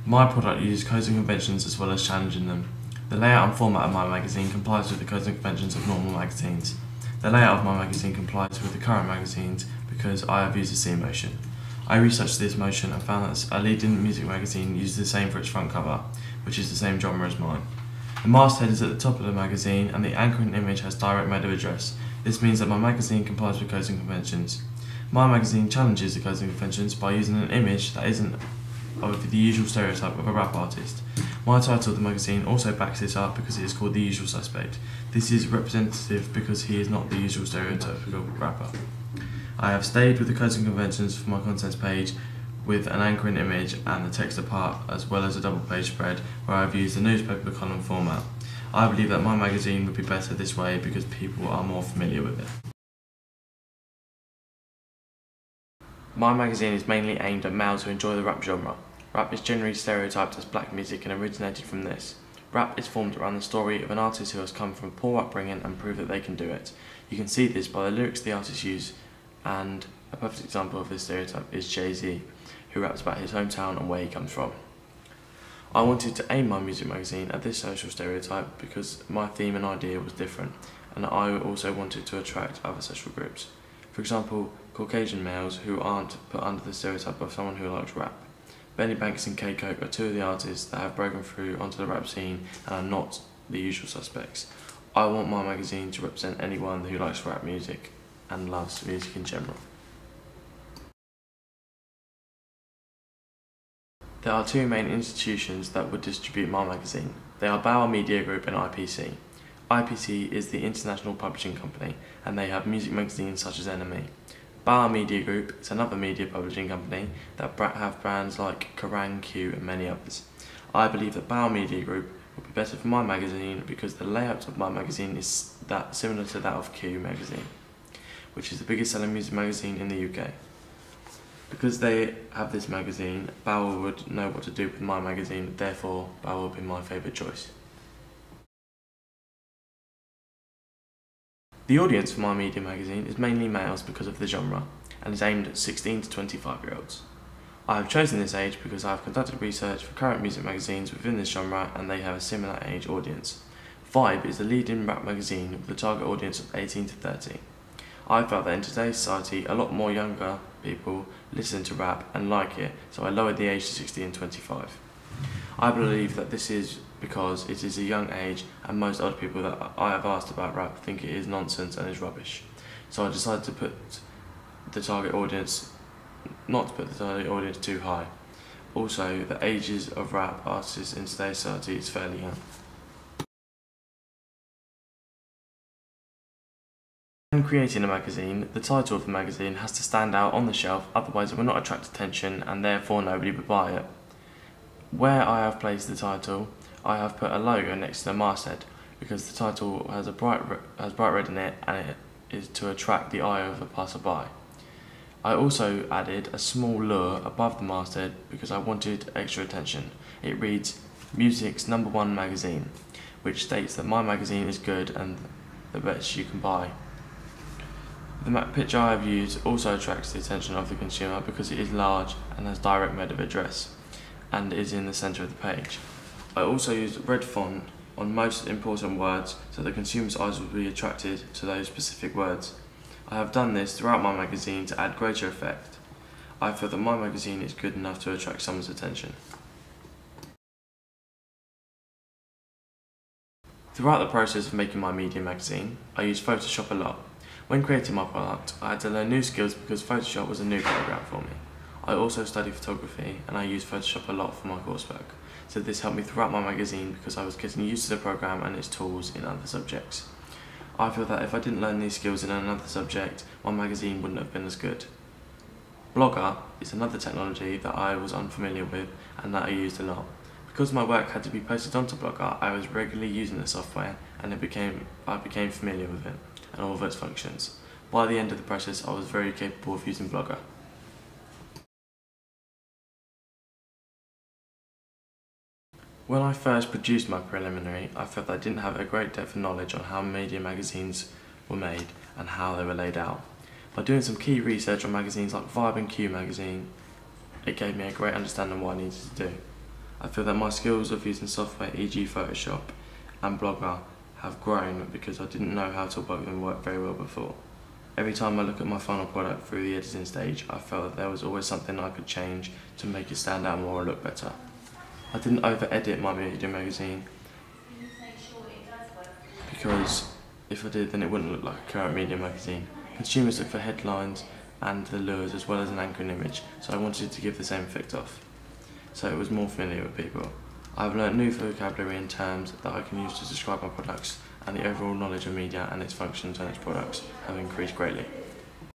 My product uses codes and conventions as well as challenging them. The layout and format of my magazine complies with the codes and conventions of normal magazines. The layout of my magazine complies with the current magazines because I have used the C motion. I researched this motion and found that a leading music magazine uses the same for its front cover, which is the same genre as mine. The masthead is at the top of the magazine and the anchoring image has direct mode of address. This means that my magazine complies with codes and conventions. My magazine challenges the codes and conventions by using an image that isn't of the usual stereotype of a rap artist. My title of the magazine also backs this up because it is called The Usual Suspect. This is representative because he is not the usual stereotypical rapper. I have stayed with the codes and conventions for my contents page with an anchoring image and the text apart, as well as a double page spread where I have used the newspaper column format. I believe that my magazine would be better this way because people are more familiar with it. My magazine is mainly aimed at males who enjoy the rap genre. Rap is generally stereotyped as black music and originated from this. Rap is formed around the story of an artist who has come from a poor upbringing and proved that they can do it. You can see this by the lyrics the artist use, and a perfect example of this stereotype is Jay-Z, who raps about his hometown and where he comes from. I wanted to aim my music magazine at this social stereotype because my theme and idea was different, and I also wanted to attract other social groups. For example, Caucasian males who aren't put under the stereotype of someone who likes rap. Benny Banks and K-Coke are two of the artists that have broken through onto the rap scene and are not the usual suspects. I want my magazine to represent anyone who likes rap music and loves music in general. There are two main institutions that would distribute my magazine. They are Bauer Media Group and IPC. IPC is the international publishing company and they have music magazines such as NME. Bauer Media Group is another media publishing company that have brands like Kerrang, Q and many others. I believe that Bauer Media Group would be better for my magazine because the layout of my magazine is similar to that of Q magazine, which is the biggest selling music magazine in the UK. Because they have this magazine, Bauer would know what to do with my magazine, therefore Bauer would be my favourite choice. The audience for my media magazine is mainly males because of the genre, and is aimed at 16 to 25-year-olds. I have chosen this age because I have conducted research for current music magazines within this genre and they have a similar age audience. Vibe is the leading rap magazine with a target audience of 18 to 30. I felt that in today's society a lot more younger people listen to rap and like it, so I lowered the age to 60 and 25. I believe that this is because it is a young age and most older people that I have asked about rap think it is nonsense and is rubbish. So I decided to put the target audience, not to put the target audience too high. Also, the ages of rap artists in today's society is fairly young. When creating a magazine, the title of the magazine has to stand out on the shelf, otherwise it will not attract attention and therefore nobody would buy it. Where I have placed the title, I have put a logo next to the masthead because the title has bright red in it and it is to attract the eye of a passerby. I also added a small lure above the masthead because I wanted extra attention. It reads, "Music's #1 magazine," which states that my magazine is good and the best you can buy. The picture I have used also attracts the attention of the consumer because it is large and has direct mode of address and is in the centre of the page. I also used red font on most important words so the consumer's eyes will be attracted to those specific words. I have done this throughout my magazine to add greater effect. I feel that my magazine is good enough to attract someone's attention. Throughout the process of making my media magazine, I used Photoshop a lot. When creating my product, I had to learn new skills because Photoshop was a new program for me. I also studied photography and I used Photoshop a lot for my coursework, so this helped me throughout my magazine because I was getting used to the program and its tools in other subjects. I feel that if I didn't learn these skills in another subject, my magazine wouldn't have been as good. Blogger is another technology that I was unfamiliar with and that I used a lot. Because my work had to be posted onto Blogger, I was regularly using the software and I became familiar with it and all of its functions. By the end of the process, I was very capable of using Blogger. When I first produced my preliminary, I felt that I didn't have a great depth of knowledge on how media magazines were made and how they were laid out. By doing some key research on magazines like Vibe and Q magazine, it gave me a great understanding of what I needed to do. I feel that my skills of using software, e.g. Photoshop and Blogger, have grown because I didn't know how to work them very well before. Every time I look at my final product through the editing stage, I felt that there was always something I could change to make it stand out more or look better. I didn't over-edit my media magazine because if I did, then it wouldn't look like a current media magazine. Consumers look for headlines and the lures as well as an anchoring image, so I wanted to give the same effect off, so it was more familiar with people. I've learnt new vocabulary and terms that I can use to describe my products, and the overall knowledge of media and its functions and its products have increased greatly.